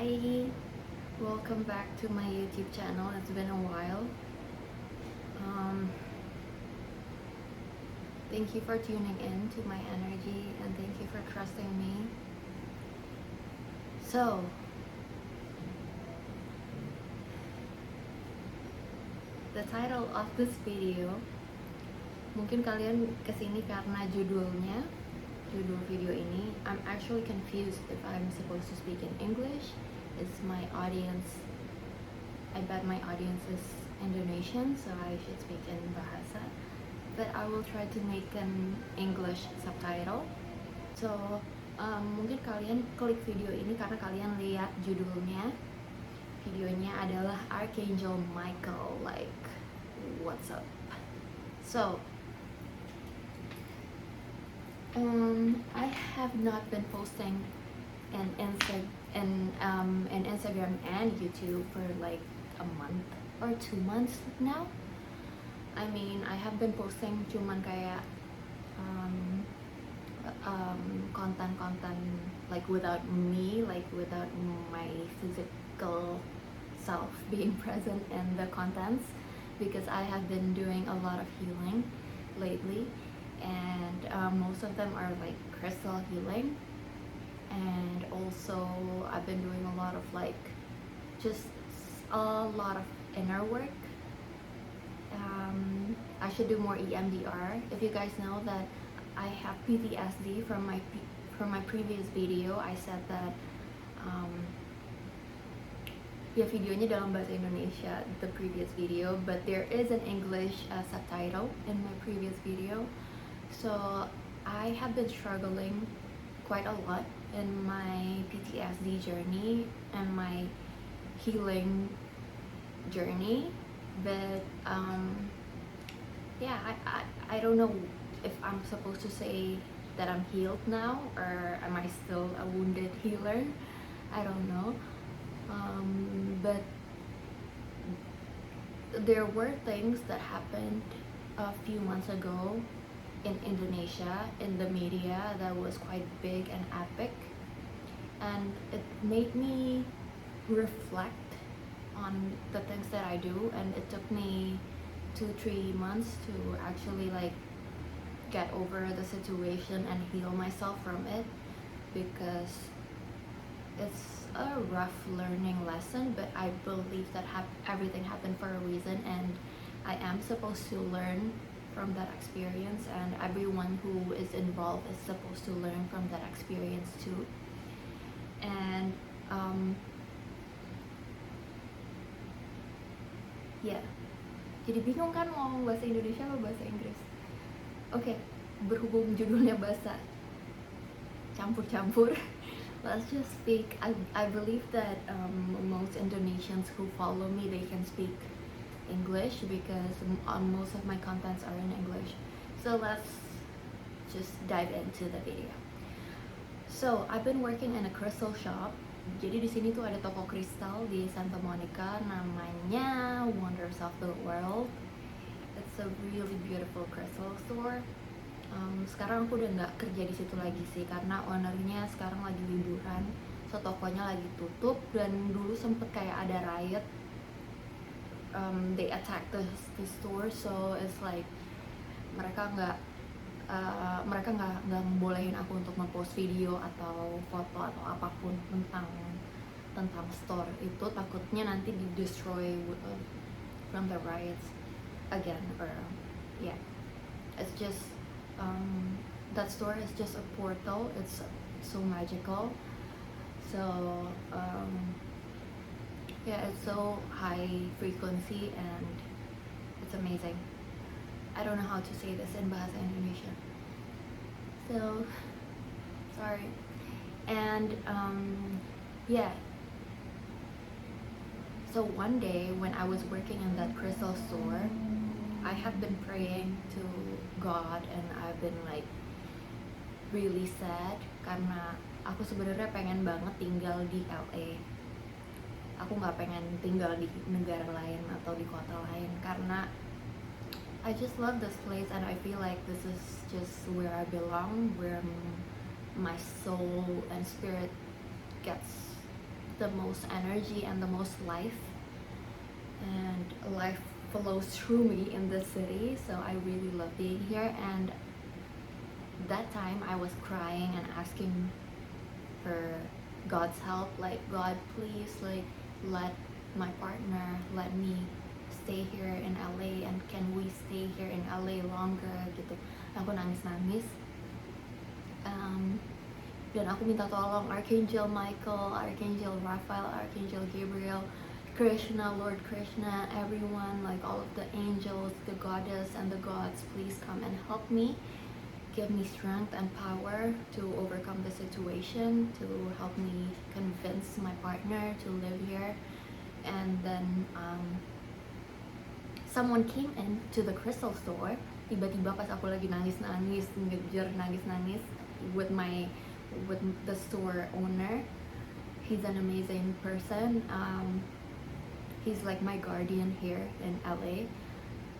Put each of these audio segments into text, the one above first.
Hi, welcome back to my YouTube channel. It's been a while. Um, Thank you for tuning in to my energy and thank you for trusting me. So, the title of this video, mungkin kalian kesini karena judul video ini. I'm actually confused if I'm supposed to speak in English. Is my audience, I bet my audience is Indonesian, so I should speak in bahasa. But I will try to make an English subtitle. So, mungkin kalian klik video ini karena kalian lihat judulnya. Videonya adalah Archangel Michael, like, what's up? So, I have not been posting in Instagram and YouTube for like a month or 2 months now. I mean, I have been posting cuman kayak konten like without me, like without my physical self being present in the contents, because I have been doing a lot of healing lately, and most of them are like crystal healing, and also I've been doing a lot of like just a lot of inner work. I should do more EMDR. If you guys know that I have PTSD from my previous video, I said that ya videonya dalam bahasa Indonesia, the previous video, but there is an English subtitle in my previous video. So I have been struggling quite a lot in my PTSD journey and my healing journey, but yeah, I don't know if I'm supposed to say that I'm healed now, or am I still a wounded healer? I don't know. But there were things that happened a few months ago in Indonesia, in the media, that was quite big and epic, and it made me reflect on the things that I do, and it took me 2-3 months to actually like get over the situation and heal myself from it, because it's a rough learning lesson, but I believe that everything happened for a reason, and I am supposed to learn from that experience, and everyone who is involved is supposed to learn from that experience too. And ya, jadi bingung kan mau ngomong bahasa Indonesia atau bahasa Inggris. Oke, berhubung judulnya bahasa campur-campur, let's just speak. I believe that most Indonesians who follow me, they can speak English, because most of my contents are in English. So let's just dive into the video. So I've been working in a crystal shop. Jadi di sini tuh ada toko kristal di Santa Monica, namanya Wonders of the World. It's a really beautiful crystal store. Sekarang aku udah nggak kerja di situ lagi sih, karena ownernya sekarang lagi liburan, so tokonya lagi tutup. Dan dulu sempet kayak ada riot, they attack the store, so it's like mereka nggak ngebolehin aku untuk ngepost video atau foto atau apapun tentang store itu, takutnya nanti di destroy from the riots again, or yeah, it's just that store is just a portal. It's so magical, so yeah, it's so high frequency and it's amazing. I don't know how to say this in bahasa Indonesia, so sorry. And yeah, so one day when I was working in that crystal store, I have been praying to God, and I've been like really sad karena aku sebenarnya pengen banget tinggal di LA. Aku nggak pengen tinggal di negara lain atau di kota lain, karena I just love this place, and I feel like this is just where I belong, where my soul and spirit gets the most energy and the most life, and life flows through me in this city. So I really love being here. And that time I was crying and asking for God's help, like, God, please, like, let my partner let me stay here in LA, and can we stay here in LA longer gitu. Aku nangis-nangis, dan aku minta tolong Archangel Michael, Archangel Raphael, Archangel Gabriel, Krishna, Lord Krishna, everyone, like all of the angels, the goddess and the gods, please come and help me, give me strength and power to overcome the situation, to help me convince my partner to live here. And then someone came in to the crystal store. Tiba-tiba pas aku lagi nangis-nangis, ngejar nangis-nangis with the store owner. He's an amazing person. He's like my guardian here in LA.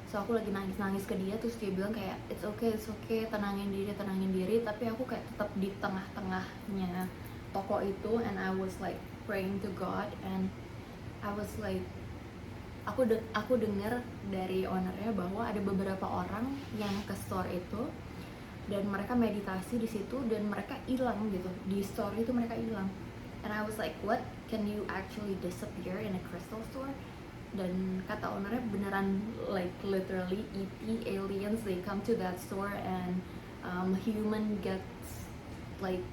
So aku lagi nangis-nangis ke dia, terus dia bilang kayak it's okay, tenangin diri. Tapi aku kayak tetap di tengah-tengahnya toko itu, and I was like praying to God, and I was like, aku dengar dari ownernya bahwa ada beberapa orang yang ke store itu dan mereka meditasi di situ dan mereka hilang gitu di store itu, mereka hilang. And I was like, what, can you actually disappear in a crystal store? Dan kata ownernya beneran, like literally ET, aliens, they come to that store, and human gets, like,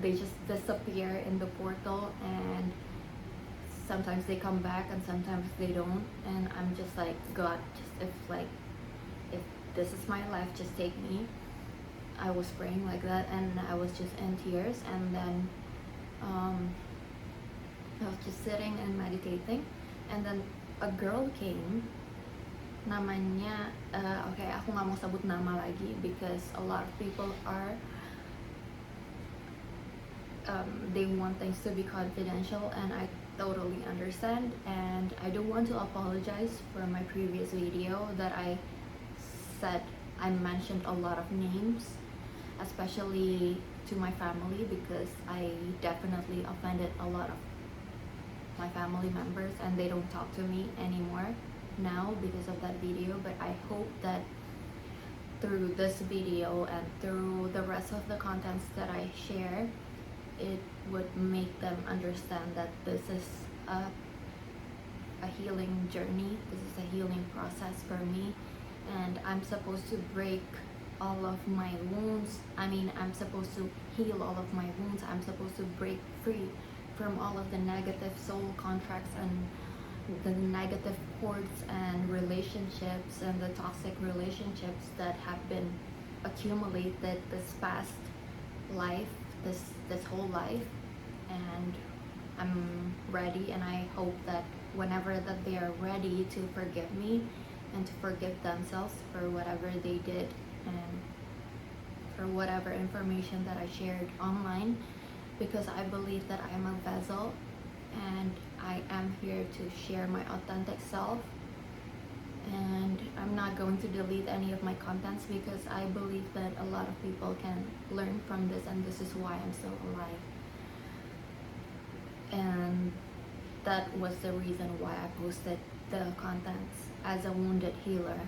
they just disappear in the portal, and sometimes they come back and sometimes they don't. And I'm just like, God, just if this is my life, just take me. I was praying like that, and I was just in tears. And then I was just sitting and meditating, and then a girl came. Namanya okay, aku nggak mau sebut nama lagi because a lot of people are they want things to be confidential, and I totally understand. And I don't want to apologize for my previous video that I mentioned a lot of names, especially to my family, because I definitely offended a lot of my family members, and they don't talk to me anymore now because of that video. But I hope that through this video and through the rest of the contents that I share, it would make them understand that this is a healing journey, this is a healing process for me, and I'm supposed to break all of my wounds. I mean, I'm supposed to heal all of my wounds. I'm supposed to break free from all of the negative soul contracts and the negative cords and relationships and the toxic relationships that have been accumulated this past life, this whole life. And I'm ready, and I hope that whenever that they are ready to forgive me and to forgive themselves for whatever they did and for whatever information that I shared online, because I believe that I'm a vessel and I am here to share my authentic self, and I'm not going to delete any of my contents because I believe that a lot of people can learn from this, and this is why I'm still alive. And that was the reason why I posted the contents as a wounded healer.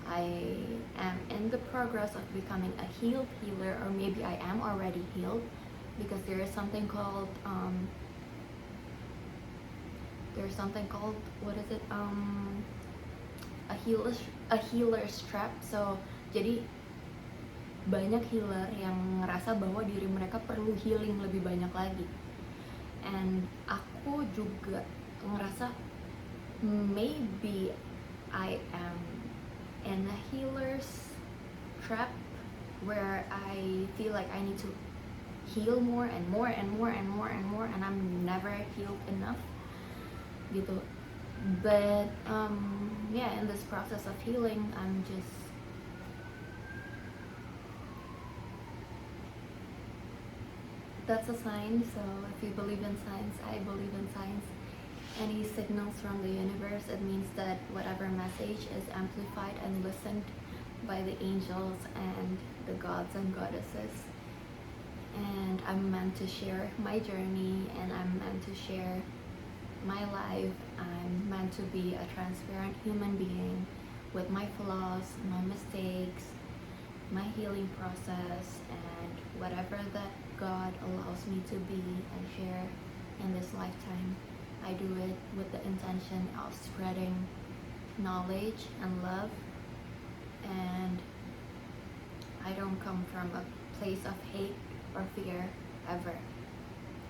I am in the progress of becoming a healed healer, or maybe I am already healed, because there is something called what is it, a healer's trap. So jadi banyak healer yang ngerasa bahwa diri mereka perlu healing lebih banyak lagi, and aku juga ngerasa maybe I am in a healer's trap where I feel like I need to heal more and more and more and more and more, and I'm never healed enough gitu. But yeah, in this process of healing, I'm just that's a sign. So if you believe in signs, I believe in signs. Any signals from the universe, it means that whatever message is amplified and listened by the angels and the gods and goddesses. and I'm meant to share my journey, and I'm meant to share my life. I'm meant to be a transparent human being with my flaws, my mistakes, my healing process, and whatever that God allows me to be and share in this lifetime. I do it with the intention of spreading knowledge and love, and I don't come from a place of hate or fear ever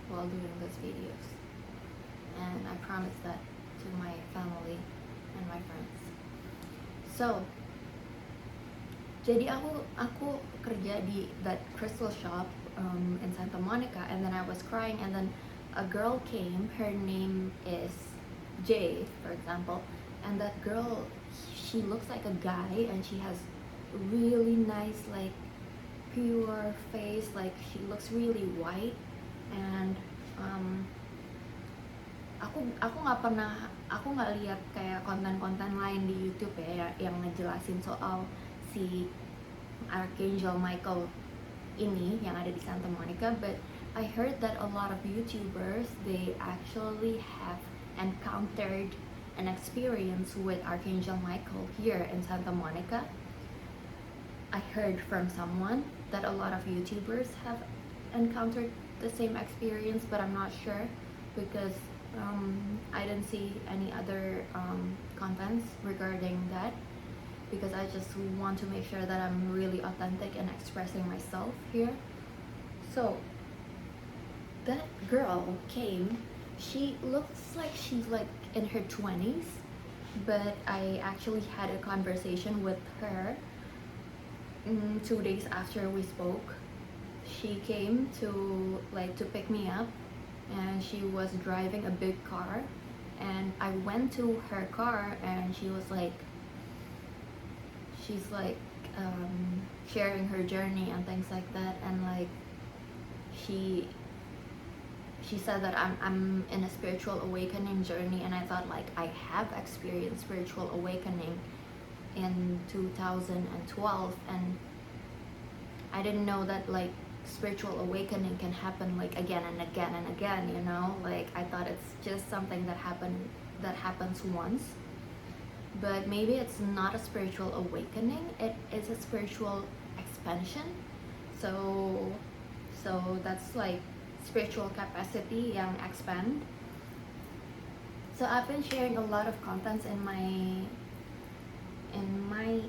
while doing these videos. And I promise that to my family and my friends. So, jadi aku kerja di that crystal shop in Santa Monica, and then I was crying, and then a girl came. Her name is Jay, for example, and that girl, she looks like a guy, and she has really nice, like, pure face, like she looks really white, and aku nggak lihat kayak konten-konten lain di YouTube ya yang ngejelasin soal si Archangel Michael ini yang ada di Santa Monica, but I heard that a lot of YouTubers, they actually have encountered an experience with Archangel Michael here in Santa Monica. I heard from someone that a lot of YouTubers have encountered the same experience, but I'm not sure because I didn't see any other contents regarding that, because I just want to make sure that I'm really authentic and expressing myself here. So that girl came. She looks like she's like in her 20s, but I actually had a conversation with her 2 days after we spoke. She came to pick me up, and she was driving a big car, and I went to her car, and she's sharing her journey and things like that, and like she said that I'm in a spiritual awakening journey, and I thought like I have experienced spiritual awakening in 2012, and I didn't know that like spiritual awakening can happen like again and again and again, you know. Like I thought it's just something that happens once, but maybe it's not a spiritual awakening, it is a spiritual expansion. So that's like spiritual capacity yang expand. So I've been sharing a lot of contents in my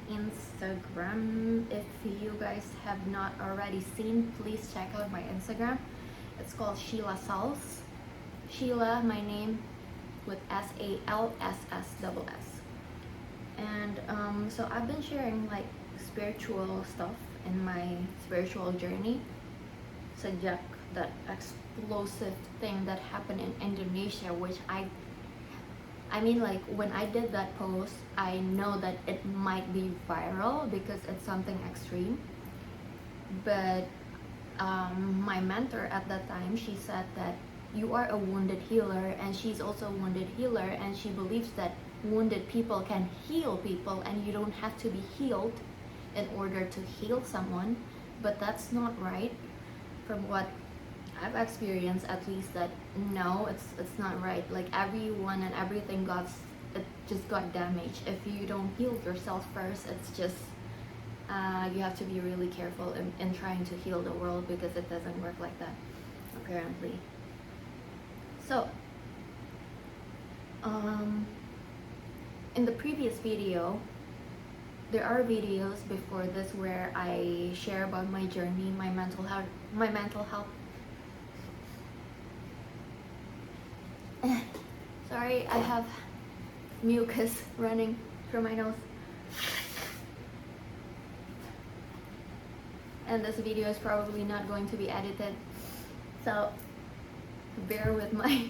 Instagram. If you guys have not already seen, please check out my Instagram. It's called Sheila Salls. Sheila, my name, with SALSSSS. And so I've been sharing like spiritual stuff in my spiritual journey. Sejak that explosive thing that happened in Indonesia, which I mean, like when I did that post, I know that it might be viral because it's something extreme. But my mentor at that time, she said that you are a wounded healer, and she's also a wounded healer, and she believes that wounded people can heal people, and you don't have to be healed in order to heal someone. But that's not right. From what I've experienced, at least, that no, it's not right. Like everyone and everything just got damaged. If you don't heal yourself first, it's just you have to be really careful in trying to heal the world, because it doesn't work like that, apparently. So in the previous video, there are videos before this where I share about my journey, my mental health. Sorry, I have mucus running through my nose. And this video is probably not going to be edited, so bear with my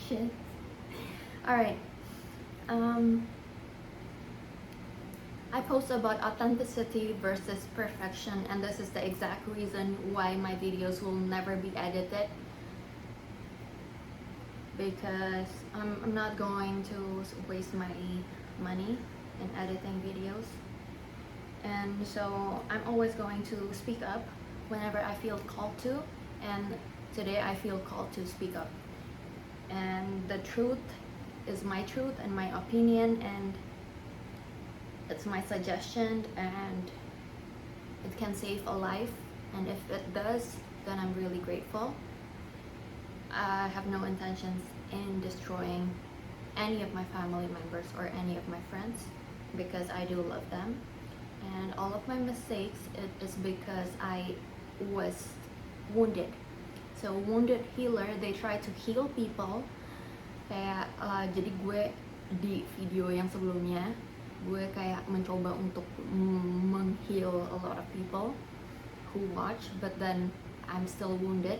shit. Alright. I post about authenticity versus perfection, and this is the exact reason why my videos will never be edited, because I'm not going to waste my money in editing videos. And so I'm always going to speak up whenever I feel called to, and today I feel called to speak up. And the truth is my truth and my opinion, and it's my suggestion, and it can save a life. And if it does, then I'm really grateful. I have no intentions in destroying any of my family members or any of my friends, because I do love them. And all of my mistakes, it is because I was wounded. So wounded healer, they try to heal people. Kayak jadi gue di video yang sebelumnya, gue kayak mencoba untuk meng-heal a lot of people who watch, but then I'm still wounded.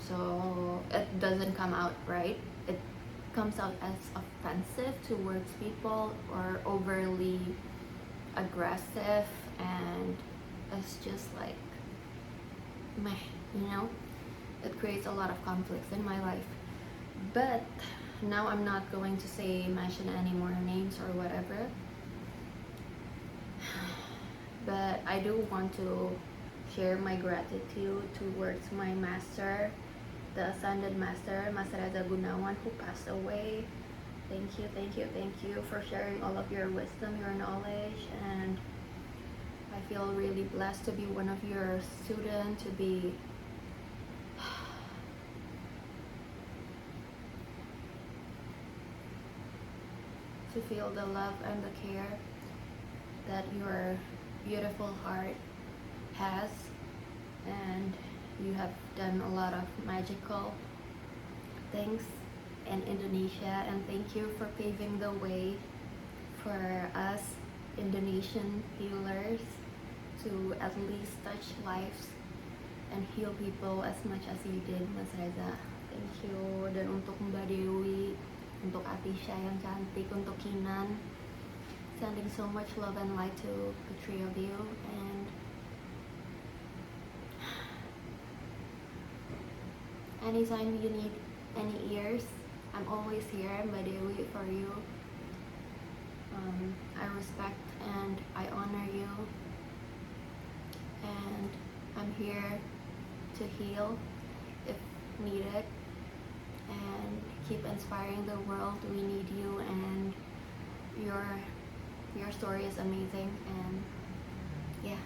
So it doesn't come out right. It comes out as offensive towards people or overly aggressive, and it's just like meh, you know? It creates a lot of conflicts in my life. But now I'm not going to mention any more names or whatever. But I do want to share my gratitude towards my master, the Ascended Master, Master Reza Gunawan, who passed away. Thank you, thank you, thank you for sharing all of your wisdom, your knowledge, and I feel really blessed to be one of your students, to feel the love and the care that your beautiful heart has, and you have done a lot of magical things in Indonesia, and thank you for paving the way for us Indonesian healers to at least touch lives and heal people as much as you did, Mas Reza. Thank you. Dan untuk Mbak Dewi, untuk Atisha yang cantik, untuk Kinan, sending so much love and light to the three of you. And anytime you need any ears, I'm always here, Mbak Dewi, for you. I respect and I honor you, and I'm here to heal if needed, and keep inspiring the world. We need you, and your story is amazing, and yeah,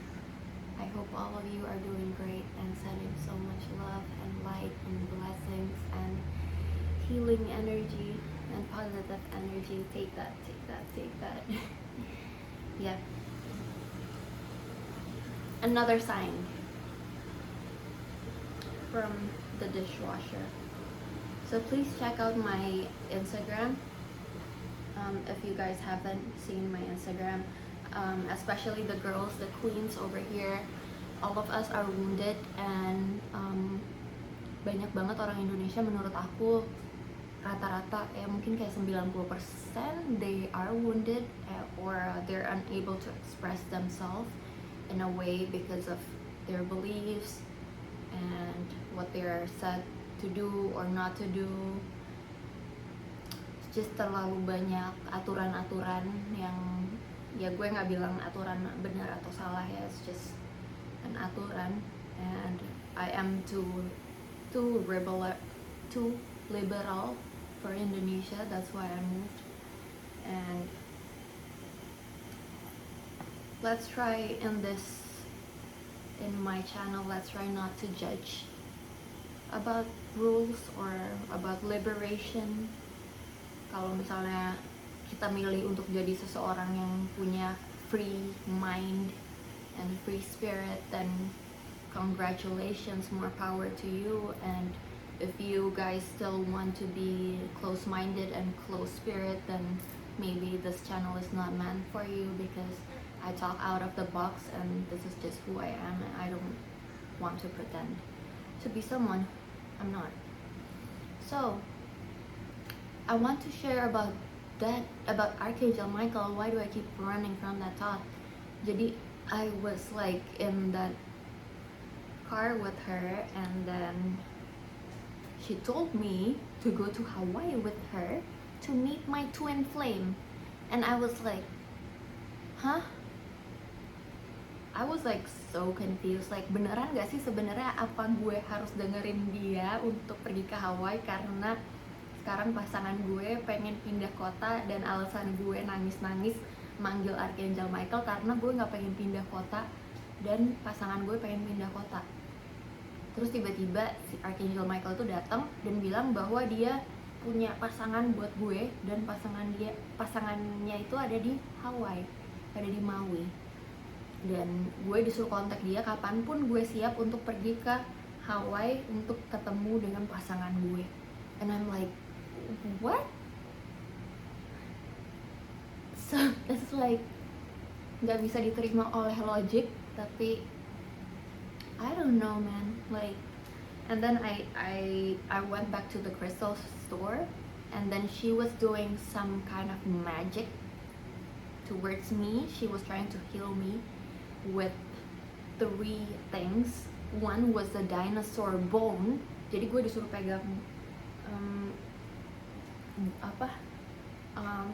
I hope all of you are doing great and sending so much love and light and blessings and healing energy and positive energy. Take that, take that, take that. Yeah. Another sign from the dishwasher. So please check out my Instagram. If you guys haven't seen my Instagram, especially the girls, the queens over here, all of us are wounded, and banyak banget orang Indonesia, menurut aku rata-rata ya mungkin kayak 90% they are wounded, or they're unable to express themselves in a way because of their beliefs and what they are said to do or not to do. It's just terlalu banyak aturan-aturan yang, ya gue nggak bilang aturan benar atau salah ya, it's just an aturan, and I am too liberal for Indonesia. That's why I moved. And let's try in my channel, let's try not to judge about rules or about liberation. Kalau misalnya kita milih untuk jadi seseorang yang punya free mind and free spirit, then congratulations, more power to you. And if you guys still want to be close-minded and close spirit, then maybe this channel is not meant for you, because I talk out of the box and this is just who I am, and I don't want to pretend to be someone I'm not. So I want to share about Archangel Michael. Why do I keep running from that thought? Jadi I was like in that car with her, and then she told me to go to Hawaii with her to meet my twin flame, and I was like, huh? I was like so confused, like beneran gak sih sebenarnya apa gue harus dengerin dia untuk pergi ke Hawaii, karena sekarang pasangan gue pengen pindah kota dan alasan gue nangis-nangis manggil Archangel Michael karena gue gak pengen pindah kota dan pasangan gue pengen pindah kota. Terus tiba-tiba si Archangel Michael itu datang dan bilang bahwa dia punya pasangan buat gue, dan pasangannya itu ada di Hawaii, ada di Maui. Dan gue disuruh kontak dia kapanpun gue siap untuk pergi ke Hawaii untuk ketemu dengan pasangan gue. And I'm like, what? So it's like gak bisa diterima oleh logic, tapi I don't know, man. Like, and then I went back to the crystal store, and then she was doing some kind of magic towards me. She was trying to heal me with 3 things. One was the dinosaur bone. Jadi gue disuruh pegang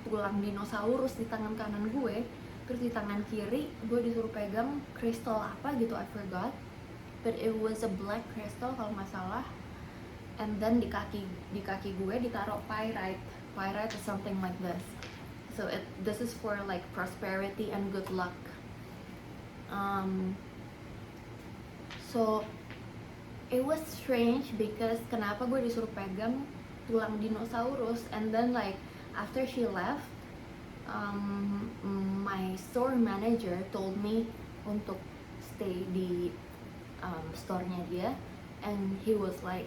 tulang dinosaurus di tangan kanan gue. Terus di tangan kiri gue disuruh pegang kristal apa gitu, I forgot. But it was a black crystal kalau nggak salah. And then di kaki gue ditaruh pyrite. Pyrite is something like this. So this is for like prosperity and good luck. So it was strange because kenapa gue disuruh pegang tulang dinosaurus, and then like after she left, my store manager told me untuk stay di store-nya dia, and he was like,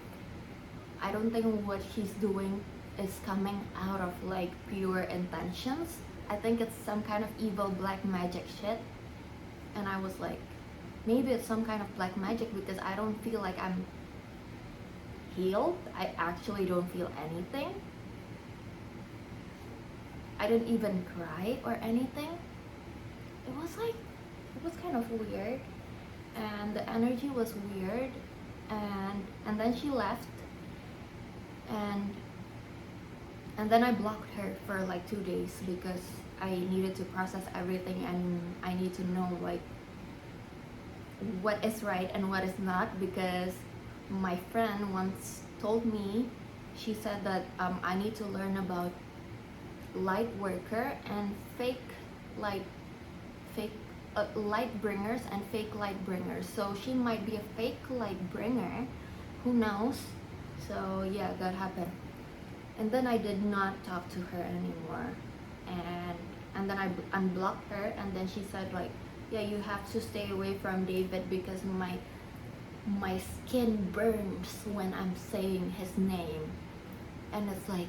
I don't think what she's doing is coming out of like pure intentions. I think it's some kind of evil black magic shit. And I was like, maybe it's some kind of black magic because I don't feel like I'm healed. I actually don't feel anything. I didn't even cry or anything. It was kind of weird, and the energy was weird, and then she left, and then I blocked her for like 2 days because I needed to process everything, and I need to know like what is right and what is not, because my friend once told me, she said that I need to learn about light worker and fake light bringers and fake light bringers. So she might be a fake light bringer, who knows. So yeah, that happened. And then I did not talk to her anymore, and then I unblocked her, and then she said like, yeah, you have to stay away from David because my skin burns when I'm saying his name. And it's like,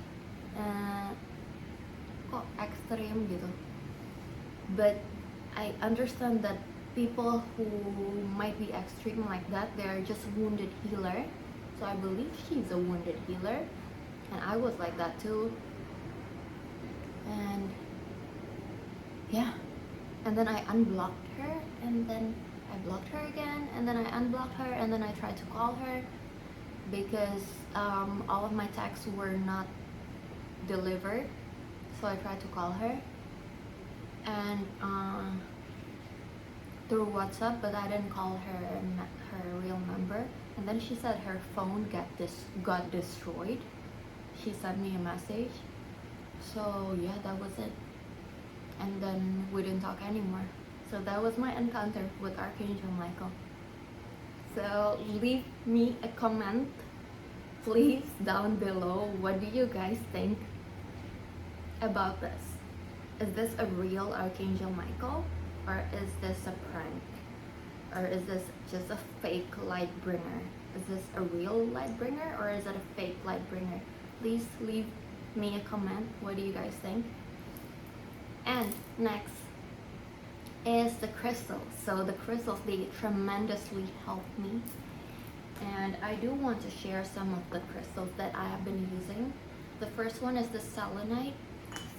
kok ekstrim gitu. But I understand that people who might be extreme like that, they're just wounded healer. So I believe she's a wounded healer, and I was like that too. And yeah, and then I unblocked her, and then I blocked her again, and then I unblocked her, and then I tried to call her because all of my texts were not delivered. So I tried to call her, and through WhatsApp, but I didn't call her real number. And then she said her phone got destroyed. She sent me a message. So yeah, that was it. And then we didn't talk anymore. So that was my encounter with Archangel Michael. So leave me a comment, please, down below. What do you guys think about this? Is this a real Archangel Michael, or is this a prank? Or is this just a fake light bringer? Is this a real light bringer, or is it a fake light bringer? Please leave me a comment. What do you guys think? And next is the crystals. So the crystals, they tremendously helped me, and I do want to share some of the crystals that I have been using. The first one is the selenite.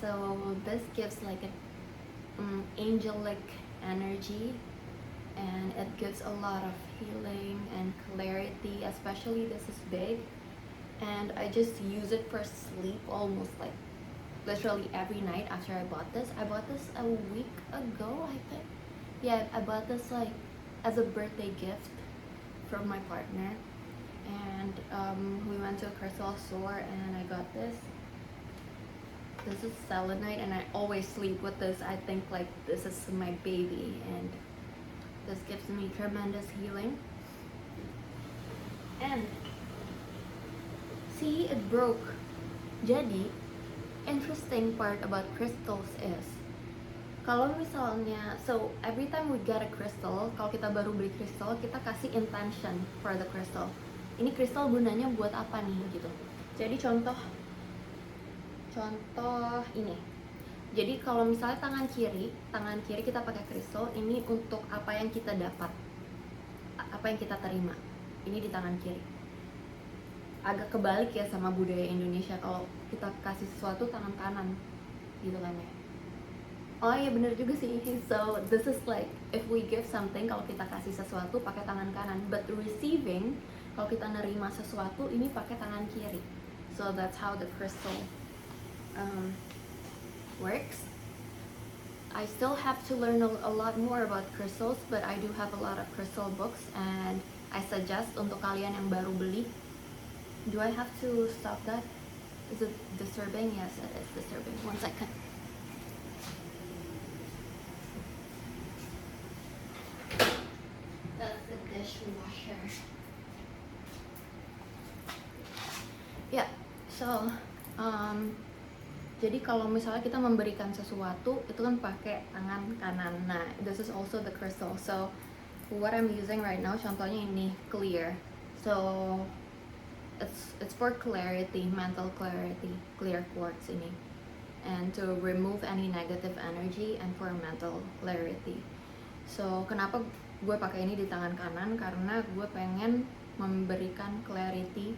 So this gives like an angelic energy, and it gives a lot of healing and clarity. Especially this is big, and I just use it for sleep almost like literally every night after I bought this. I bought this a week ago, I think. yeah, I bought this like as a birthday gift from my partner, and we went to a crystal store and I got this. This is selenite, and I always sleep with this. I think like this is my baby, and this gives me tremendous healing. And see, it broke. Jadi interesting part about crystals is kalau misalnya, so every time we get a crystal, kalau kita baru beli crystal, kita kasih intention for the crystal. Ini crystal gunanya buat apa nih gitu. Jadi contoh ini. Jadi kalau misalnya tangan kiri kita pakai crystal, ini untuk apa yang kita dapat, apa yang kita terima. Ini di tangan kiri. Agak kebalik ya sama budaya Indonesia, kalau kita kasih sesuatu tangan kanan gitu kan ya. Oh iya bener juga sih. So this is like if we give something, kalau kita kasih sesuatu pakai tangan kanan, but receiving, kalau kita nerima sesuatu ini pakai tangan kiri. So that's how the crystal works. I still have to learn a lot more about crystals, but I do have a lot of crystal books, and I suggest untuk kalian yang baru beli. Do I have to stop that? Is it disturbing? Yes, it is disturbing. 1 second. That's the dishwasher. Yeah, so jadi kalau misalnya kita memberikan sesuatu itu kan pakai tangan kanan. Nah, this is also the crystal. So what I'm using right now, contohnya ini clear. So it's for clarity, mental clarity, clear quartz ini, and to remove any negative energy and for mental clarity. So kenapa gue pakai ini di tangan kanan? Karena gue pengen memberikan clarity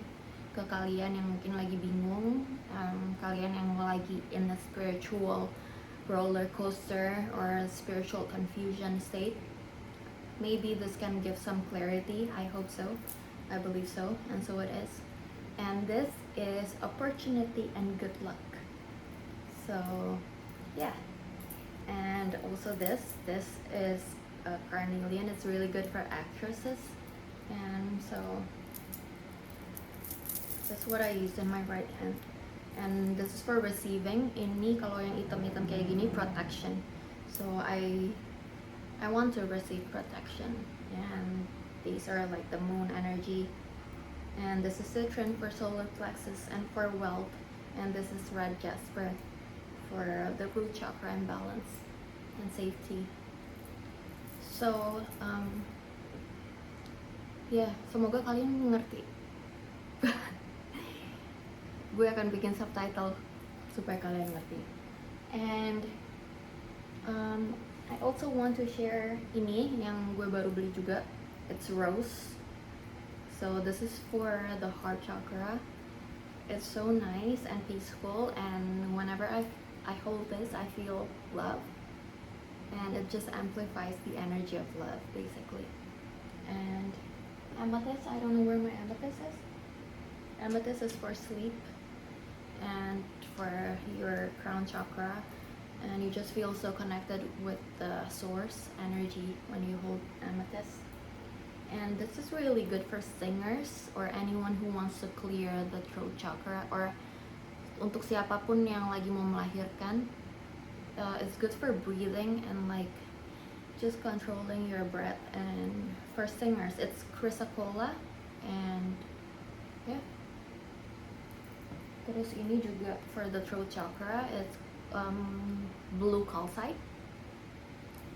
ke kalian yang mungkin lagi bingung, kalian yang lagi in a spiritual roller coaster or a spiritual confusion state. Maybe this can give some clarity. I hope so. I believe so, and so it is. And this is opportunity and good luck. So yeah. And also this is carnelian. It's really good for actresses, and so that's what I use in my right hand. And this is for receiving. Ini kalau yang hitam-hitam kayak gini, protection. So I want to receive protection. And these are like the moon energy. And this is citron for solar plexus and for wealth. And this is red jasper for the root chakra and balance and safety. So yeah, semoga kalian mengerti. Gue akan bikin subtitle supaya kalian ngerti. And I also want to share ini yang gue baru beli juga. It's rose. So this is for the heart chakra. It's so nice and peaceful, and whenever I hold this, I feel love, and it just amplifies the energy of love basically. And amethyst, I don't know where my amethyst is. Amethyst is for sleep and for your crown chakra, and you just feel so connected with the source energy when you hold amethyst. And this is really good for singers or anyone who wants to clear the throat chakra, or untuk siapapun yang lagi mau melahirkan. It's good for breathing and like just controlling your breath. And for singers, it's chrysocolla, and yeah. Terus ini juga for the throat chakra, it's blue calcite.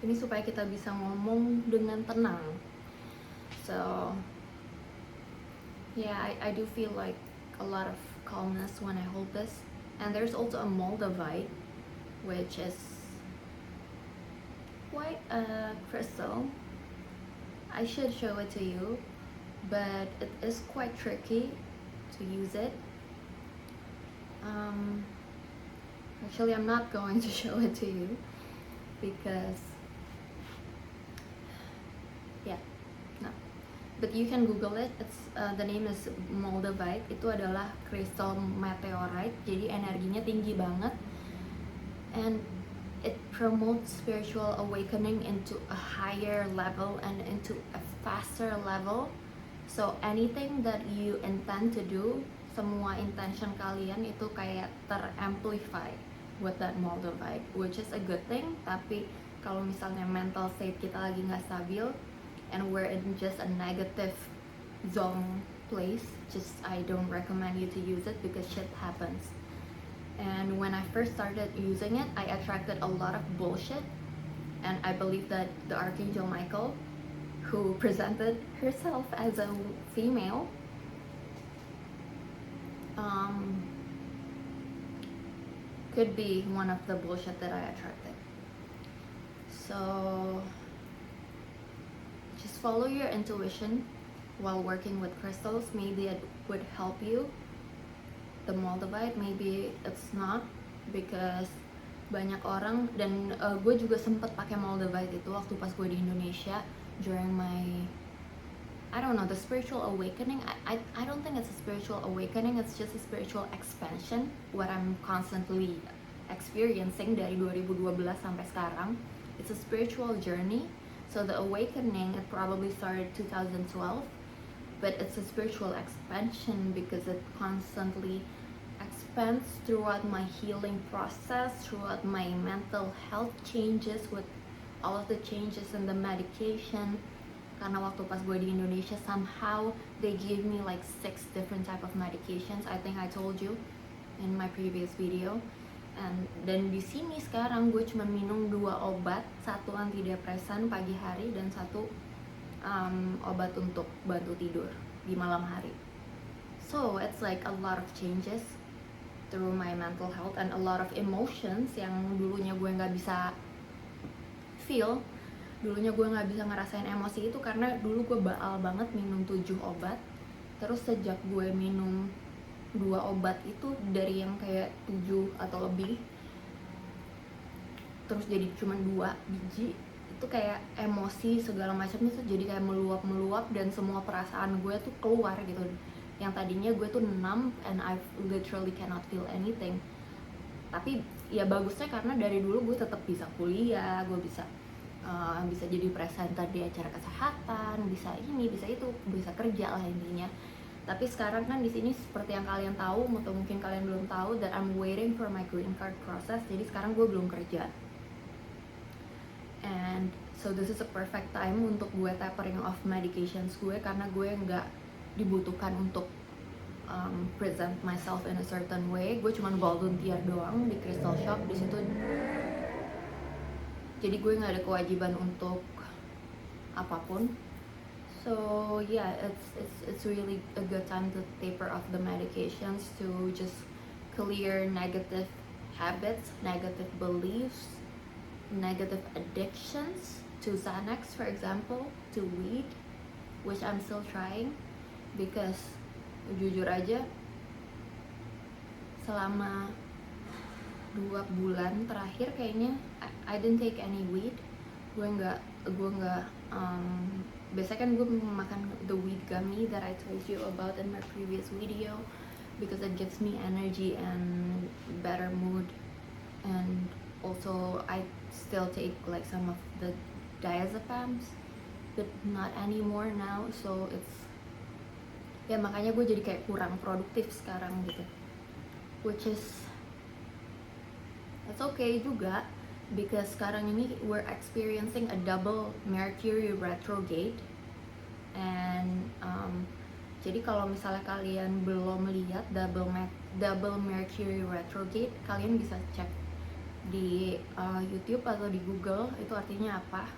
Ini supaya kita bisa ngomong dengan tenang. So yeah, I do feel like a lot of calmness when I hold this. And there's also a moldavite, which is quite a crystal. I should show it to you, but it is quite tricky to use it. Actually, I'm not going to show it to you because yeah, no. But you can Google it. It's the name is moldavite. Itu adalah crystal meteorite. Jadi energinya tinggi banget. And it promotes spiritual awakening into a higher level and into a faster level. So anything that you intend to do, semua intention kalian itu kayak teramplify with that Moldavite, which is a good thing. Tapi kalau misalnya mental state kita lagi nggak stabil and we're in just a negative zone place, just I don't recommend you to use it because shit happens. And when I first started using it, I attracted a lot of bullshit, and I believe that the Archangel Michael, who presented herself as a female, could be one of the bullshit that I attracted. So just follow your intuition while working with crystals. Maybe it would help you. The Moldavite, maybe it's not, because banyak orang, dan gue juga sempet pakai Moldavite itu waktu pas gue di Indonesia during my, I don't know, the spiritual awakening. I don't think it's a spiritual awakening, it's just a spiritual expansion what I'm constantly experiencing dari 2012 sampai sekarang. It's a spiritual journey. So the awakening, it probably started 2012, but it's a spiritual expansion because it constantly expands throughout my healing process, throughout my mental health changes, with all of the changes in the medication. Karena waktu pas gue di Indonesia, somehow they gave me like 6 different type of medications. I think I told you in my previous video. Dan di sini sekarang gue cuma minum 2 obat, 1 antidepresan pagi hari dan 1 obat untuk bantu tidur di malam hari. So it's like a lot of changes through my mental health and a lot of emotions yang dulunya gue nggak bisa feel, dulunya gue nggak bisa ngerasain emosi itu karena dulu gue baal banget minum 7 obat. Terus sejak gue minum 2 obat itu, dari yang kayak 7 atau lebih terus jadi cuma 2 biji, itu kayak emosi segala macamnya tuh jadi kayak meluap dan semua perasaan gue tuh keluar gitu. Yang tadinya gue tuh numb and I literally cannot feel anything. Tapi ya bagusnya karena dari dulu gue tetap bisa kuliah, gue bisa jadi presenter di acara kesehatan, bisa ini, bisa itu, bisa kerja lah intinya. Tapi sekarang kan di sini seperti yang kalian tahu atau mungkin kalian belum tahu, that I'm waiting for my green card process. Jadi sekarang gue belum kerja. And so this is a perfect time untuk gue tapering off medications gue karena gue nggak dibutuhkan untuk present myself in a certain way. Gue cuma volunteer doang di crystal shop di situ. Jadi gue nggak ada kewajiban untuk apapun. So yeah, it's really a good time to taper off the medications to just clear negative habits, negative beliefs, negative addictions to Xanax, for example, to weed, which I'm still trying because jujur aja selama 2 bulan terakhir kayaknya I didn't take any weed. Gue nggak biasanya kan gue makan the weed gummy that I told you about in my previous video because it gives me energy and better mood, and also I still take like some of the diazepams but not anymore now. So it's ya makanya gue jadi kayak kurang produktif sekarang gitu, which is it's okay juga because sekarang ini we're experiencing a double Mercury retrograde, and jadi kalau misalnya kalian belum lihat double Mercury retrograde, kalian bisa cek di YouTube atau di Google itu artinya apa.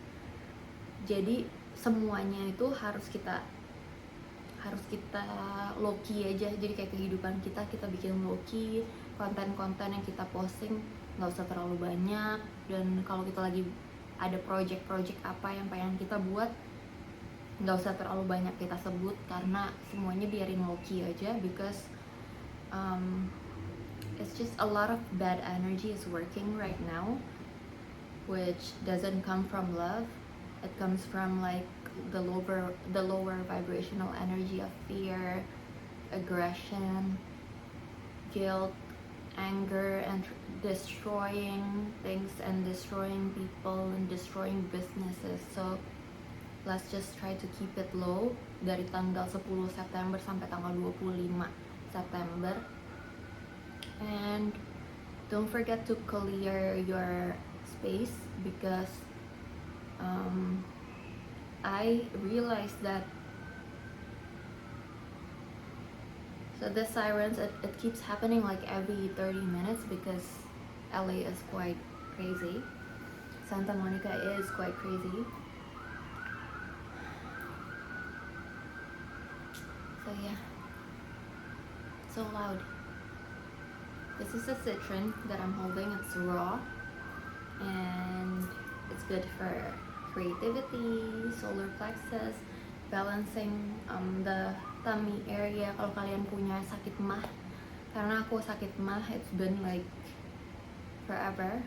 Jadi semuanya itu harus kita low key aja. Jadi kayak kehidupan kita bikin low key, konten-konten yang kita posting nggak usah terlalu banyak, dan kalau kita lagi ada project apa yang pengen kita buat nggak usah terlalu banyak kita sebut karena semuanya biarin low key aja because it's just a lot of bad energy is working right now, which doesn't come from love. It comes from like the lower vibrational energy of fear, aggression, guilt, anger and destroying things and destroying people and destroying businesses. So let's just try to keep it low dari tanggal 10 September sampai tanggal 25 September. And don't forget to clear your space, because I realized that the sirens, it keeps happening like every 30 minutes because LA is quite crazy. Santa Monica is quite crazy. So yeah, so loud. This is a citron that I'm holding. It's raw and it's good for creativity, solar plexus, balancing the tummy area kalau kalian punya sakit mah. Karena aku sakit mah, it's been like forever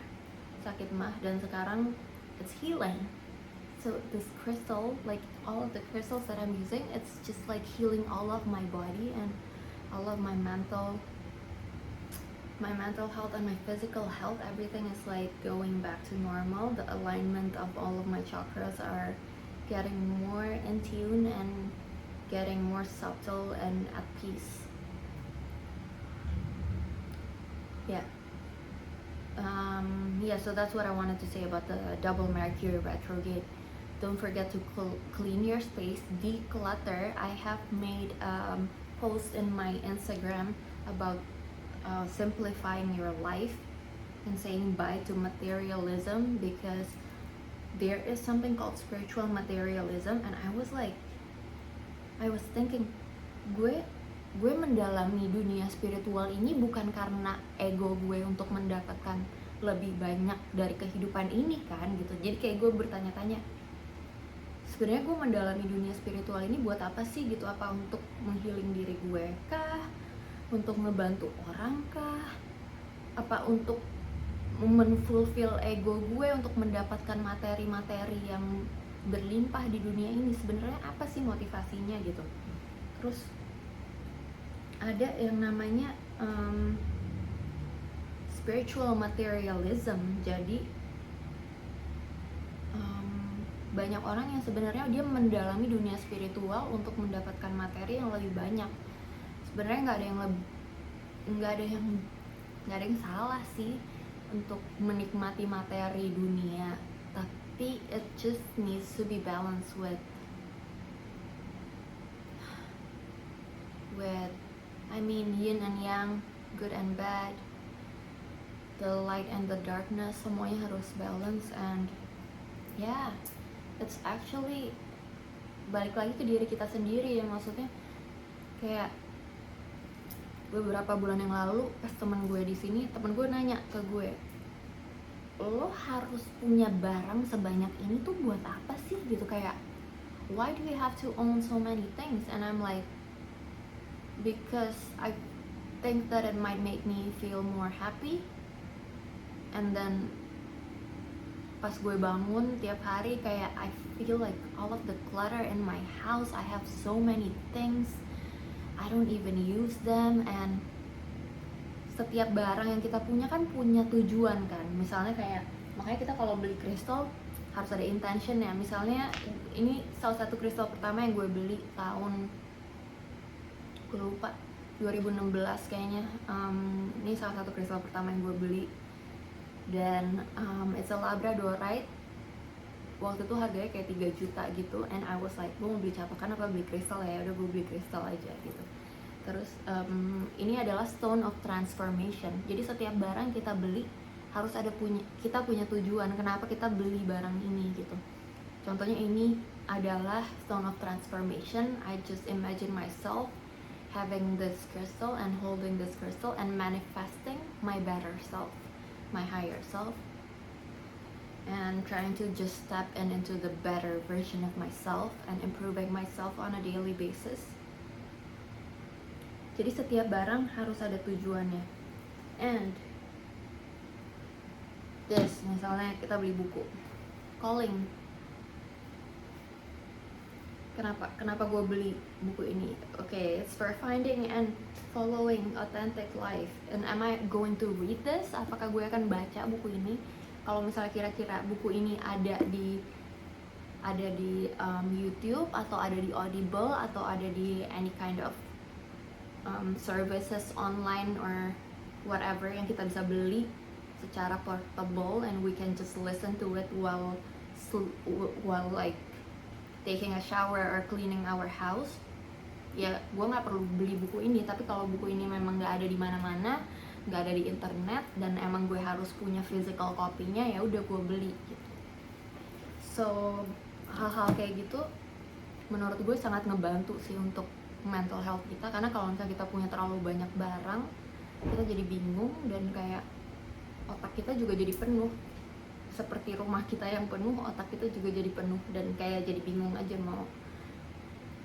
sakit mah, dan sekarang it's healing. So this crystal, like all of the crystals that I'm using, it's just like healing all of my body and all of my mental health and my physical health. Everything is like going back to normal. The alignment of all of my chakras are getting more in tune and getting more subtle and at peace. So that's what I wanted to say about the double Mercury retrograde. Don't forget to clean your space, declutter. I have made a post in my Instagram about simplifying your life and saying bye to materialism, because there is something called spiritual materialism, and I was thinking, gue mendalami dunia spiritual ini bukan karena ego gue untuk mendapatkan lebih banyak dari kehidupan ini kan gitu. Jadi kayak gue bertanya-tanya, sebenarnya gue mendalami dunia spiritual ini buat apa sih gitu? Apa untuk menghealing diri gue kah? Untuk ngebantu orang kah? Apa untuk menfulfill ego gue untuk mendapatkan materi-materi yang berlimpah di dunia ini? Sebenarnya apa sih motivasinya gitu? Terus ada yang namanya spiritual materialism. Jadi banyak orang yang sebenarnya dia mendalami dunia spiritual untuk mendapatkan materi yang lebih banyak. Sebenarnya nggak ada yang salah sih untuk menikmati materi dunia, tapi it just needs to be balanced with yin and yang, good and bad, the light and the darkness, semuanya harus balance. And it's actually balik lagi ke diri kita sendiri ya. Maksudnya kayak beberapa bulan yang lalu pas temen gue di sini, temen gue nanya ke gue, lo harus punya barang sebanyak ini tuh buat apa sih gitu, kayak why do you have to own so many things? And I'm like, because I think that it might make me feel more happy. And then pas gue bangun tiap hari, kayak I feel like all of the clutter in my house, I have so many things, I don't even use them. And setiap barang yang kita punya kan punya tujuan kan. Misalnya kayak, makanya kita kalau beli kristal harus ada intention ya. Misalnya ini salah satu kristal pertama yang gue beli tahun, gue lupa, 2016 kayaknya. Ini salah satu kristal pertama yang gue beli, dan it's a Labradorite. Waktu itu harganya kayak 3 juta gitu, and I was like, gue mau beli catakan apa beli kristal ya? Udah gue beli kristal aja gitu. Terus ini adalah stone of transformation. Jadi setiap barang kita beli harus kita punya tujuan kenapa kita beli barang ini gitu. Contohnya ini adalah stone of transformation. I just imagine myself having this crystal and holding this crystal and manifesting my better self, my higher self, and trying to just step into the better version of myself and improving myself on a daily basis. Jadi setiap barang harus ada tujuannya. And this, misalnya kita beli buku, calling. kenapa gue beli buku ini? Okay, it's for finding and following authentic life. And am I going to read this? Apakah gue akan baca buku ini? Kalau misalnya kira-kira buku ini ada di YouTube atau ada di Audible atau ada di any kind of services online or whatever yang kita bisa beli secara portable and we can just listen to it while like taking a shower or cleaning our house, ya gue nggak perlu beli buku ini. Tapi kalau buku ini memang nggak ada di mana-mana, nggak ada di internet, dan emang gue harus punya physical copy-nya, ya udah gue beli gitu. So hal-hal kayak gitu menurut gue sangat ngebantu sih untuk mental health kita, karena kalau misalnya kita punya terlalu banyak barang, kita jadi bingung dan kayak otak kita juga jadi penuh. Seperti rumah kita yang penuh, otak kita juga jadi penuh dan kayak jadi bingung aja mau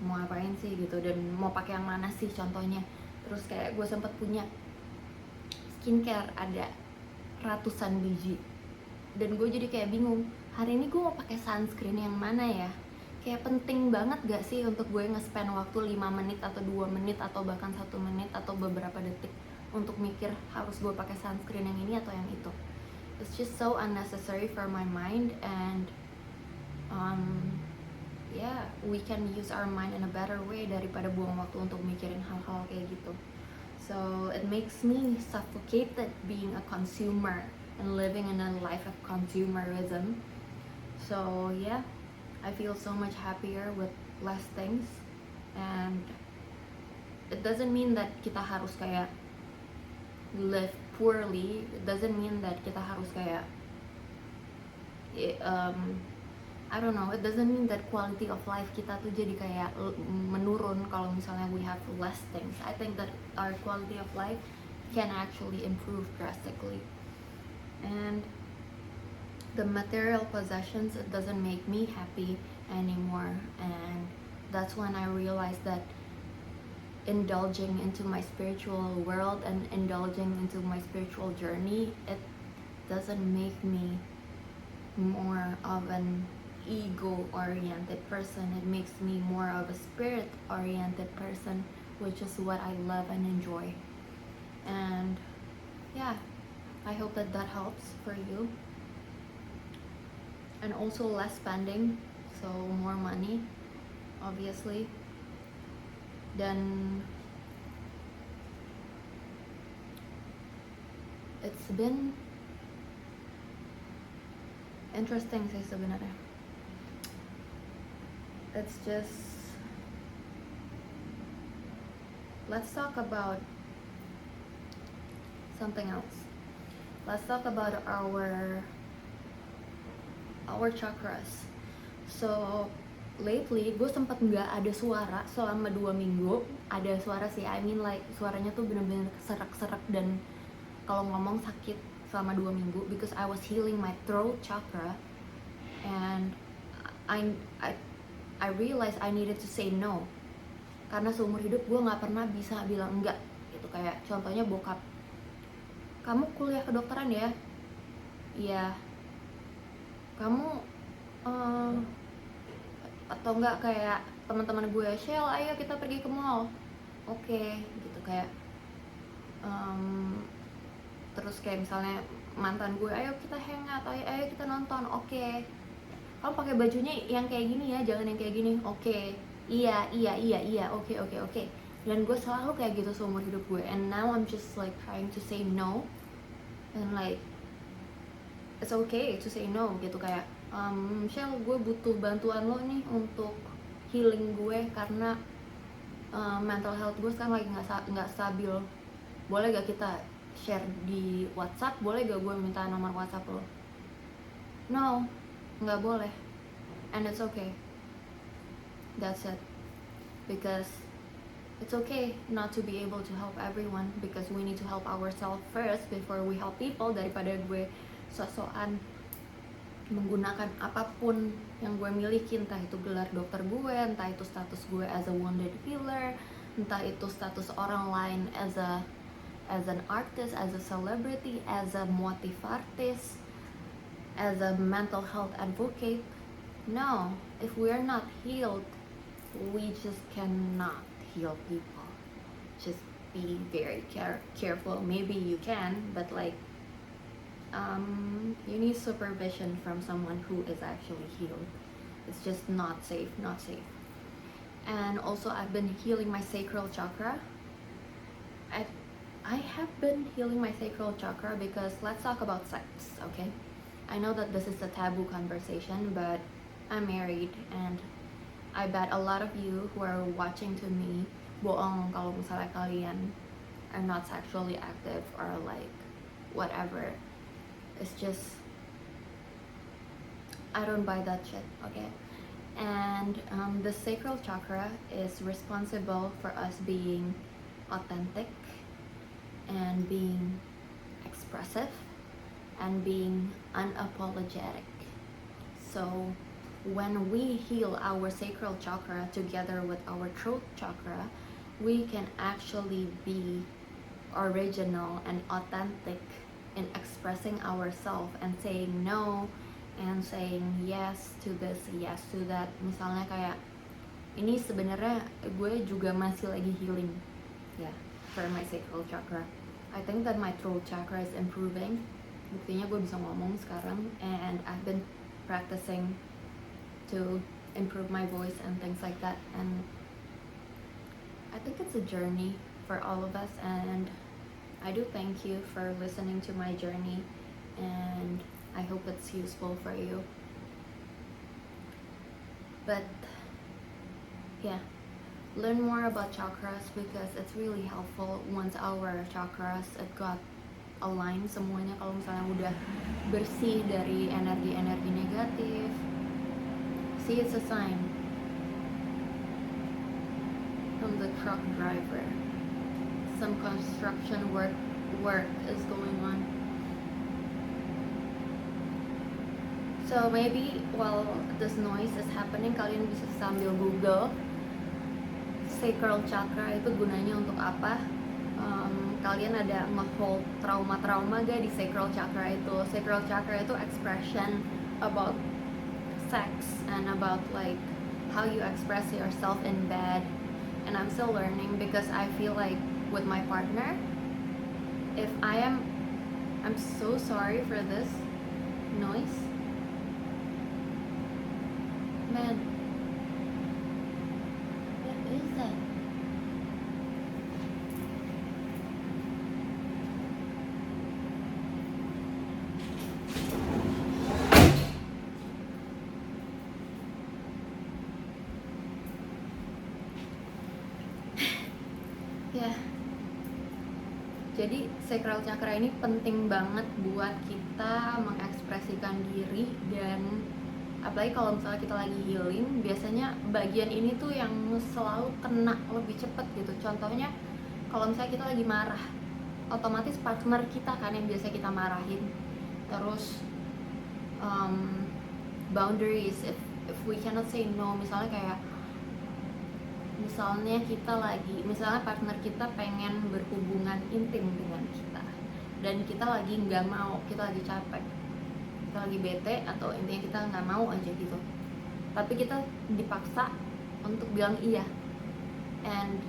ngapain sih gitu, dan mau pakai yang mana sih contohnya. Terus kayak gue sempat punya skincare ada ratusan biji dan gue jadi kayak bingung, hari ini gue mau pakai sunscreen yang mana ya. Kayak penting banget gak sih untuk gue nge-spend waktu 5 menit atau 2 menit atau bahkan 1 menit atau beberapa detik untuk mikir harus gue pakai sunscreen yang ini atau yang itu. It's just so unnecessary for my mind, and yeah, we can use our mind in a better way daripada buang waktu untuk mikirin hal-hal kayak gitu. So it makes me suffocated being a consumer and living in a life of consumerism. So yeah, I feel so much happier with less things, and it doesn't mean that kita harus kayak live poorly. It doesn't mean that kita harus kayak I don't know, it doesn't mean that quality of life kita tuh jadi kayak menurun kalau misalnya we have less things. I think that our quality of life can actually improve drastically. And the material possessions, it doesn't make me happy anymore. And that's when I realized that indulging into my spiritual world and indulging into my spiritual journey, it doesn't make me more of an ego-oriented person. It makes me more of a spirit-oriented person, which is what I love and enjoy. And yeah, I hope that helps for you. And also less spending, so more money, obviously. Dan it's been interesting sih sebenarnya. It's just, let's talk about something else. Let's talk about our chakras. So lately gue sempet nggak ada suara selama 2 minggu. Ada suara sih, I mean like suaranya tuh bener-bener serak-serak dan kalau ngomong sakit selama 2 minggu, because I was healing my throat chakra, and I realized I needed to say no, karena seumur hidup gue nggak pernah bisa bilang enggak gitu. Kayak contohnya bokap, kamu kuliah kedokteran ya, iya. Kamu atau enggak kayak teman-teman gue, Shell ayo kita pergi ke mall, oke, gitu. Kayak terus kayak misalnya mantan gue, ayo kita hangout, ayo kita nonton, oke. Kamu pakai bajunya yang kayak gini ya, jangan yang kayak gini, oke. Iya, oke. Dan gue selalu kayak gitu seumur hidup gue, and now I'm just like trying to say no, and like it's okay to say no gitu. Kayak Shell, gue butuh bantuan lo nih untuk healing gue karena mental health gue sekarang lagi nggak stabil. Boleh gak kita share di WhatsApp? Boleh gak gue minta nomor WhatsApp lo? No, nggak boleh. And it's okay. That's it. Because it's okay not to be able to help everyone, because we need to help ourselves first before we help people. Daripada gue sok-sokan menggunakan apapun yang gue miliki, entah itu gelar dokter gue, entah itu status gue as a wounded healer, entah itu status orang lain as an artist, as a celebrity, as a motivatis, as a mental health advocate. No, if we are not healed we just cannot heal people. Just be very careful. Maybe you can, but like you need supervision from someone who is actually healed. It's just not safe, not safe. And also I've been healing my sacral chakra. I have been healing my sacral chakra because let's talk about sex, okay? I know that this is a taboo conversation, but I'm married and I bet a lot of you who are watching to me bohong kalau misalnya kalian are not sexually active or like whatever. It's just I don't buy that shit, okay? And the sacral chakra is responsible for us being authentic and being expressive and being unapologetic. So when we heal our sacral chakra together with our throat chakra, we can actually be original and authentic in expressing ourselves and saying no and saying yes to this, yes to that. Misalnya kayak ini sebenarnya gue juga masih lagi healing ya, for my sacral chakra. I think that my throat chakra is improving. Buktinya gue bisa ngomong sekarang, and I've been practicing to improve my voice and things like that. And I think it's a journey for all of us, and I do thank you for listening to my journey, and I hope it's useful for you. But yeah, learn more about chakras because it's really helpful once our chakras got aligned semuanya. Kalau misalnya udah bersih dari energi-energi negatif, see, it's a sign from the truck driver. Some construction work is going on. So maybe while this noise is happening, kalian bisa sambil Google sacral chakra itu gunanya untuk apa. Kalian ada nge-hold trauma-trauma gak di sacral chakra itu? Sacral chakra itu expression about sex and about like how you express yourself in bed. And I'm still learning because I feel like with my partner, if I'm so sorry for this noise. Man, what is that? Ya, jadi sacral chakra ini penting banget buat kita mengekspresikan diri, dan apalagi kalau misalnya kita lagi healing, biasanya bagian ini tuh yang selalu kena lebih cepet gitu. Contohnya kalau misalnya kita lagi marah, otomatis partner kita kan yang biasa kita marahin. Terus boundaries, if we cannot say no, misalnya kayak misalnya partner kita pengen berhubungan intim dengan kita dan kita lagi nggak mau, kita lagi capek, kita lagi bete, atau intinya kita nggak mau aja gitu, tapi kita dipaksa untuk bilang iya. And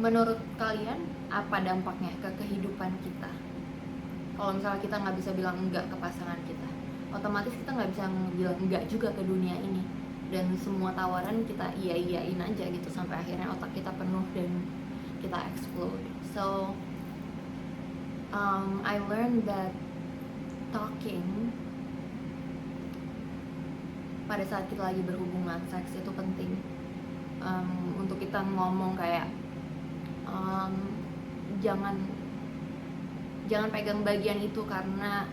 menurut kalian apa dampaknya ke kehidupan kita kalau misalnya kita nggak bisa bilang enggak ke pasangan kita? Otomatis kita nggak bisa bilang enggak juga ke dunia ini, dan semua tawaran kita iya-iyain aja gitu sampai akhirnya otak kita penuh dan kita explode. So I learned that talking pada saat kita lagi berhubungan seks itu penting. Untuk kita ngomong kayak jangan pegang bagian itu karena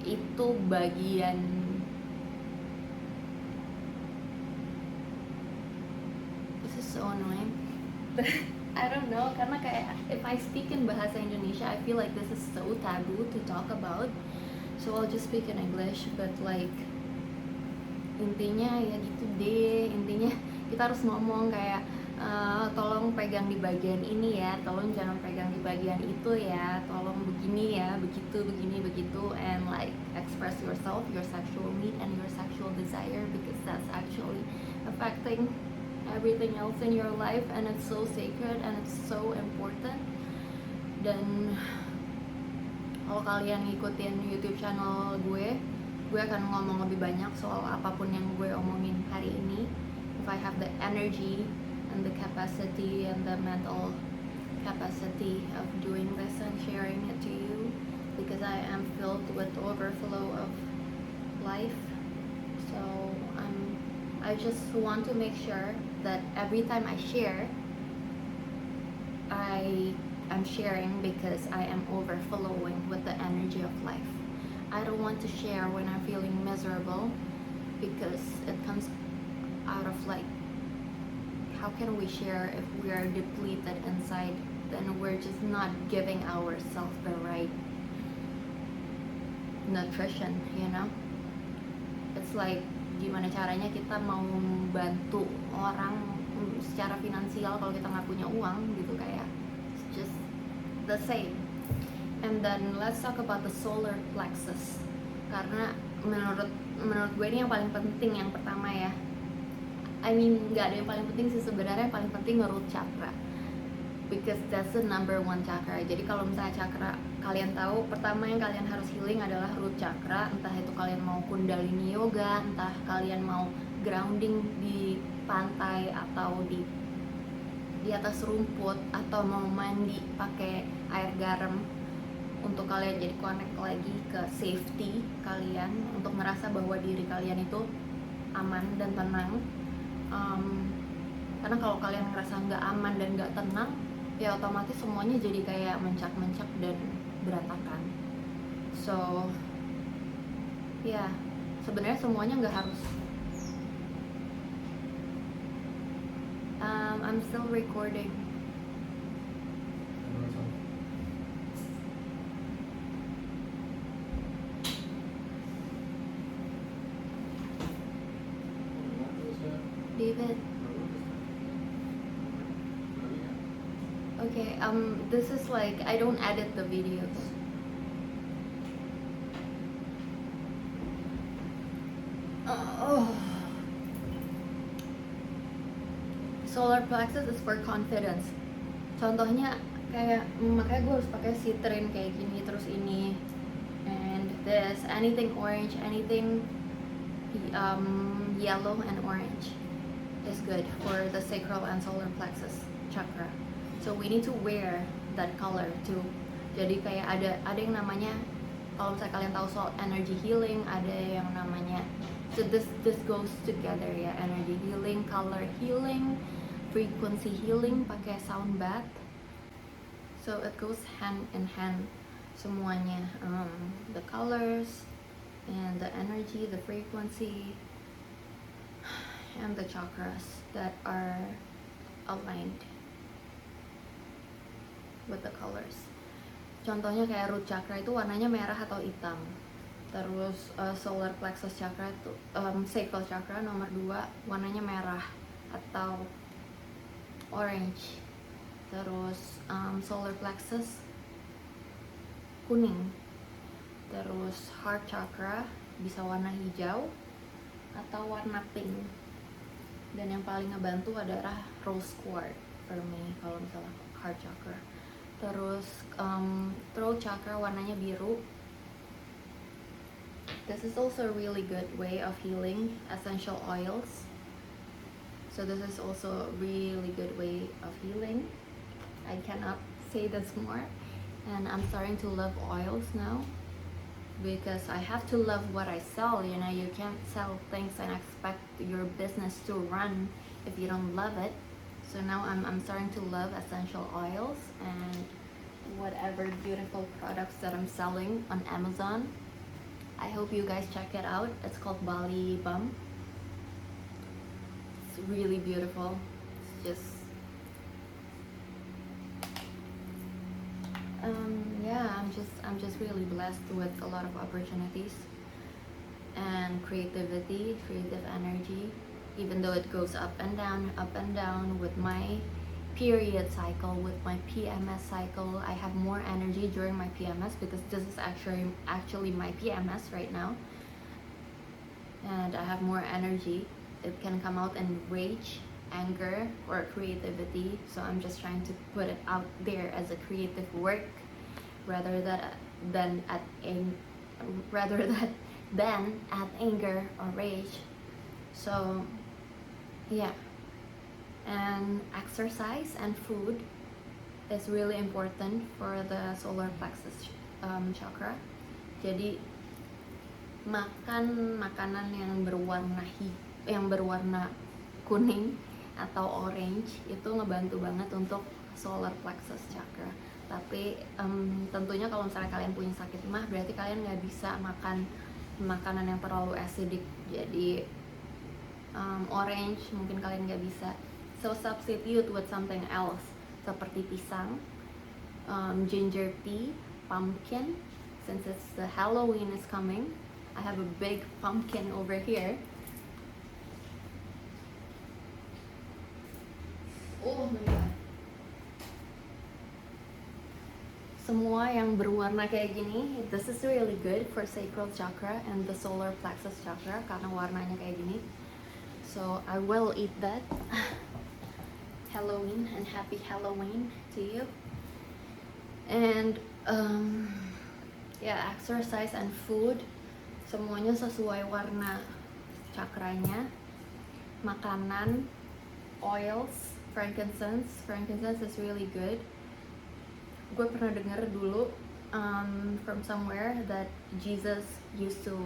itu bagian so annoying. I don't know, karena kayak if I speak in bahasa Indonesia, I feel like this is so taboo to talk about, so I'll just speak in English. But like intinya ya gitu deh, intinya kita harus ngomong kayak tolong pegang di bagian ini ya, tolong jangan pegang di bagian itu ya, tolong begini ya, begitu, begini, begitu, and like express yourself, your sexual need and your sexual desire, because that's actually a affecting everything else in your life, and it's so sacred and it's so important. Dan kalau kalian ngikutin YouTube channel gue akan ngomong lebih banyak soal apapun yang gue omongin hari ini. If I have the energy and the capacity and the mental capacity of doing this and sharing it to you, because I am filled with overflow of life. So I just want to make sure that every time I share, I'm sharing because I am overflowing with the energy of life. I don't want to share when I'm feeling miserable, because it comes out of like, how can we share if we are depleted inside? Then we're just not giving ourselves the right nutrition, you know? It's like, gimana caranya kita mau bantu orang secara finansial kalau kita nggak punya uang gitu, kayak it's just the same. And then let's talk about the solar plexus, karena menurut gue ini yang paling penting. Yang pertama ya, I mean nggak ada yang paling penting sih sebenarnya, yang paling penting root chakra, because that's the number one chakra. Jadi kalau misalnya chakra kalian tahu, pertama yang kalian harus healing adalah root chakra. Entah itu kalian mau kundalini yoga, entah kalian mau grounding di pantai atau di atas rumput, atau mau mandi pakai air garam, untuk kalian jadi connect lagi ke safety kalian, untuk merasa bahwa diri kalian itu aman dan tenang. Karena kalau kalian ngerasa nggak aman dan nggak tenang, ya otomatis semuanya jadi kayak mencak-mencak dan berantakan. So ya sebenarnya semuanya nggak harus. I'm still recording. David. Okay, this is like, I don't edit the videos. Solar plexus is for confidence. Contohnya kayak, makanya gue harus pakai citrin kayak gini, terus ini, and this, anything orange, anything yellow and orange is good for the sacral and solar plexus chakra. So we need to wear that color too. Jadi kayak ada yang namanya, kalau misalnya kalian tahu soal energy healing, ada yang namanya, so this goes together ya, energy healing, color healing, frequency healing pakai sound bath. So it goes hand in hand semuanya, the colors and the energy, the frequency, and the chakras that are aligned with the colors. Contohnya kayak root chakra itu warnanya merah atau hitam. Terus solar plexus chakra itu, sacral chakra nomor 2 warnanya merah atau orange. Terus solar plexus kuning. Terus heart chakra bisa warna hijau atau warna pink. Dan yang paling ngebantu adalah rose quartz for me kalau misalnya heart chakra. Terus throat chakra warnanya biru. This is also a really good way of healing, essential oils. So this is also a really good way of healing. I cannot say this more. And I'm starting to love oils now, because I have to love what I sell. You know, you can't sell things and expect your business to run if you don't love it. So now I'm starting to love essential oils and whatever beautiful products that I'm selling on Amazon. I hope you guys check it out. It's called Bali Bum. It's really beautiful. It's just yeah, I'm just really blessed with a lot of opportunities and creativity, creative energy, even though it goes up and down with my period cycle, with my PMS cycle. I have more energy during my PMS because this is actually my PMS right now, and I have more energy it can come out in rage, anger, or creativity. So I'm just trying to put it out there as a creative work rather than at rather than at anger or rage. So yeah, and exercise and food is really important for the solar plexus chakra. Jadi makan makanan yang berwarna kuning atau orange itu ngebantu banget untuk solar plexus chakra. Tapi tentunya kalau misalnya kalian punya sakit mah, berarti kalian nggak bisa makan makanan yang terlalu acidic. Jadi orange mungkin kalian nggak bisa. So substitute with something else seperti pisang, ginger tea, pumpkin. Since it's the Halloween is coming, I have a big pumpkin over here. Oh my god. Semua yang berwarna kayak gini, this is really good for sacral chakra and the solar plexus chakra karena warnanya kayak gini. So I will eat that. Halloween and happy Halloween to you. And yeah, exercise and food semuanya sesuai warna cakranya. Makanan, oils, frankincense is really good. Gue pernah dengar dulu from somewhere that Jesus used to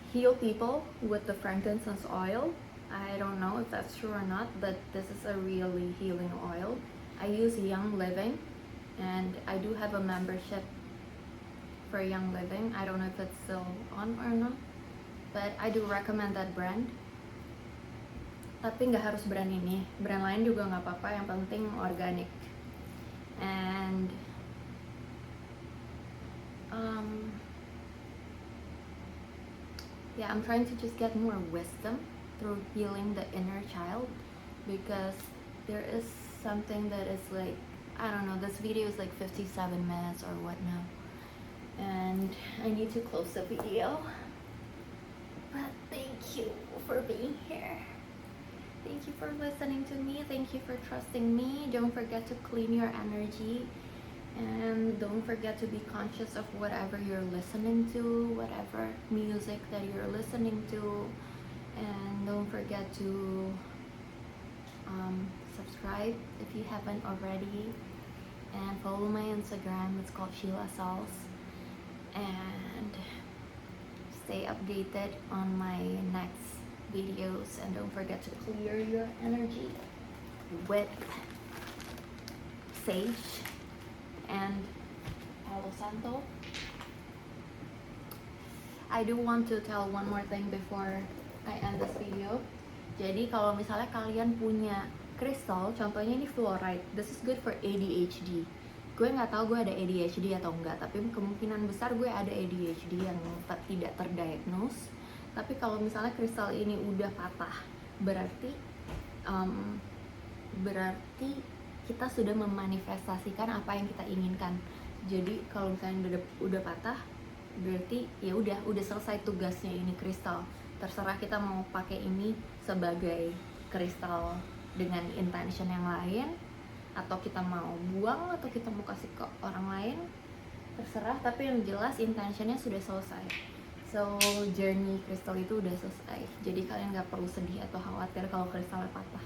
heal people with the frankincense oil. I don't know if that's true or not, but this is a really healing oil. I use Young Living, and I do have a membership for Young Living. I don't know if it's still on or not, but I do recommend that brand. Tapi nggak harus brand ini, brand lain juga nggak apa-apa, yang penting organic. And yeah, I'm trying to just get more wisdom through healing the inner child, because there is something that is like, I don't know, this video is like 57 minutes or what now, and I need to close the video. But thank you for being here. Thank you for listening to me. Thank you for trusting me. Don't forget to clean your energy, and don't forget to be conscious of whatever you're listening to, whatever music that you're listening to, and don't forget to subscribe if you haven't already, and follow my Instagram. It's called Sheila Sauls, and stay updated on my next videos, and don't forget to clear your energy with sage and Palo Santo. I do want to tell one more thing before I end this video. Jadi kalau misalnya kalian punya kristal, contohnya ini fluorite, this is good for ADHD. Gue nggak tahu gue ada ADHD atau enggak, tapi kemungkinan besar gue ada ADHD yang tidak terdiagnose. Tapi kalau misalnya kristal ini udah patah, berarti kita sudah memanifestasikan apa yang kita inginkan. Jadi kalau misalnya udah patah, berarti ya udah selesai tugasnya ini kristal. Terserah kita mau pakai ini sebagai kristal dengan intention yang lain, atau kita mau buang, atau kita mau kasih ke orang lain, terserah. Tapi yang jelas intentionnya sudah selesai. So journey kristal itu udah selesai. Jadi kalian gak perlu sedih atau khawatir kalau kristalnya patah.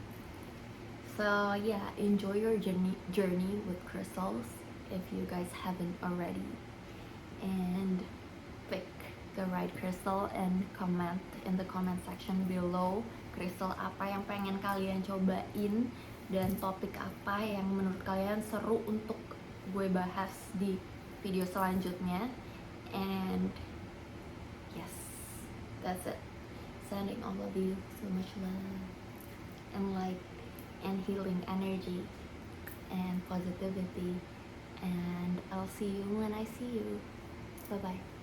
So yeah, enjoy your journey with crystals if you guys haven't already, and pick the right crystal and comment in the comment section below kristal apa yang pengen kalian cobain dan topik apa yang menurut kalian seru untuk gue bahas di video selanjutnya. And yes, that's it. Sending all of you so much love and light and healing energy and positivity, and I'll see you when I see you. Bye bye.